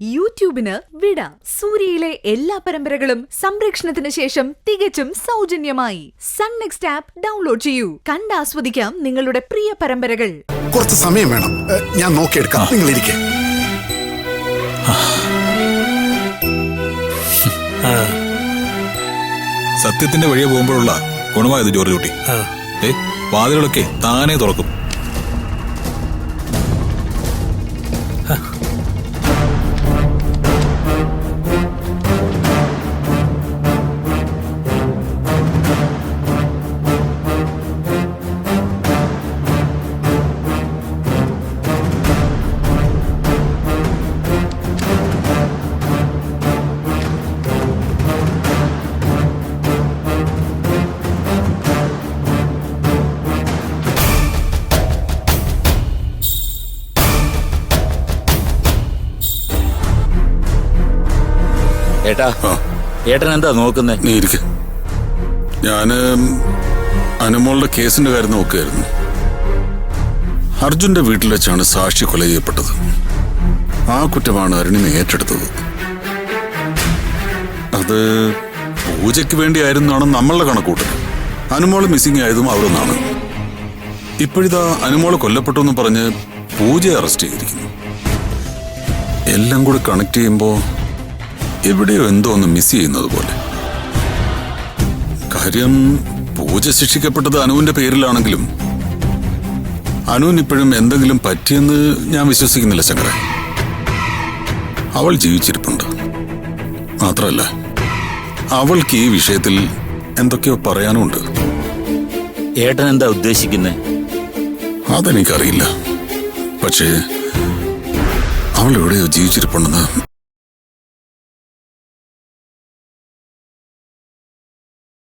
യൂട്യൂബിന് വിട. സൂര്യയിലെ എല്ലാ പരമ്പരകളും സംരക്ഷണത്തിന് ശേഷം തികച്ചും സൗജന്യമായി സൺ നെക്സ്റ്റ് ആപ്പ് ഡൗൺലോഡ് ചെയ്യൂ. കണ്ടാസ്വദിക്കാം നിങ്ങളുടെ പ്രിയ പരമ്പരകൾ. കുറച്ച് സമയം വേണം, ഞാൻ നോക്കിയെടുക്കാം. നിങ്ങൾ ഇരിക്കെ. സത്യത്തിന്റെ വഴിയെ പോകുമ്പോഴുള്ള ഗുണമായത് ജോർജ് കുട്ടി. വാതിലുകളൊക്കെ താനേ തുറക്കും. ഏട്ടൻ എന്താ നോക്കുന്നേ? നീ ഇരിക്കെ. ഞാന് അനുമോളുടെ കേസിന്റെ കാര്യം നോക്കുകയായിരുന്നു. അർജുന്റെ വീട്ടിൽ വെച്ചാണ് സാക്ഷി കൊല ചെയ്യപ്പെട്ടത്. ആ കുറ്റമാണ് അരുണിമ ഏറ്റെടുത്തത്. അത് പൂജയ്ക്ക് വേണ്ടിയായിരുന്നാണ് നമ്മളുടെ കണക്കൂട്ടൽ. അനുമോള് മിസ്സിംഗ് ആയതും അവിടെ നിന്നാണ്. ഇപ്പോഴിതാ അനുമോള് കൊല്ലപ്പെട്ടു എന്ന് പറഞ്ഞ് പൂജയെ അറസ്റ്റ് ചെയ്തിരിക്കുന്നു. എല്ലാം കൂടി കണക്ട് ചെയ്യുമ്പോ എവിടെയോ എന്തോ ഒന്ന് മിസ് ചെയ്യുന്നത് പോലെ. കാര്യം പൂജ ശിക്ഷിക്കപ്പെട്ടത് അനുവിന്റെ പേരിലാണെങ്കിലും അനുവിന് ഇപ്പോഴും എന്തെങ്കിലും പറ്റിയെന്ന് ഞാൻ വിശ്വസിക്കുന്നില്ല ശങ്കര. അവൾ ജീവിച്ചിരിപ്പുണ്ട്. മാത്രമല്ല അവൾക്ക് ഈ വിഷയത്തിൽ എന്തൊക്കെയോ പറയാനുമുണ്ട്. ഏട്ടൻ എന്താ ഉദ്ദേശിക്കുന്നത്? അതെനിക്കറിയില്ല. പക്ഷേ അവൾ എവിടെയോ ജീവിച്ചിരിപ്പുണ്ടെന്ന്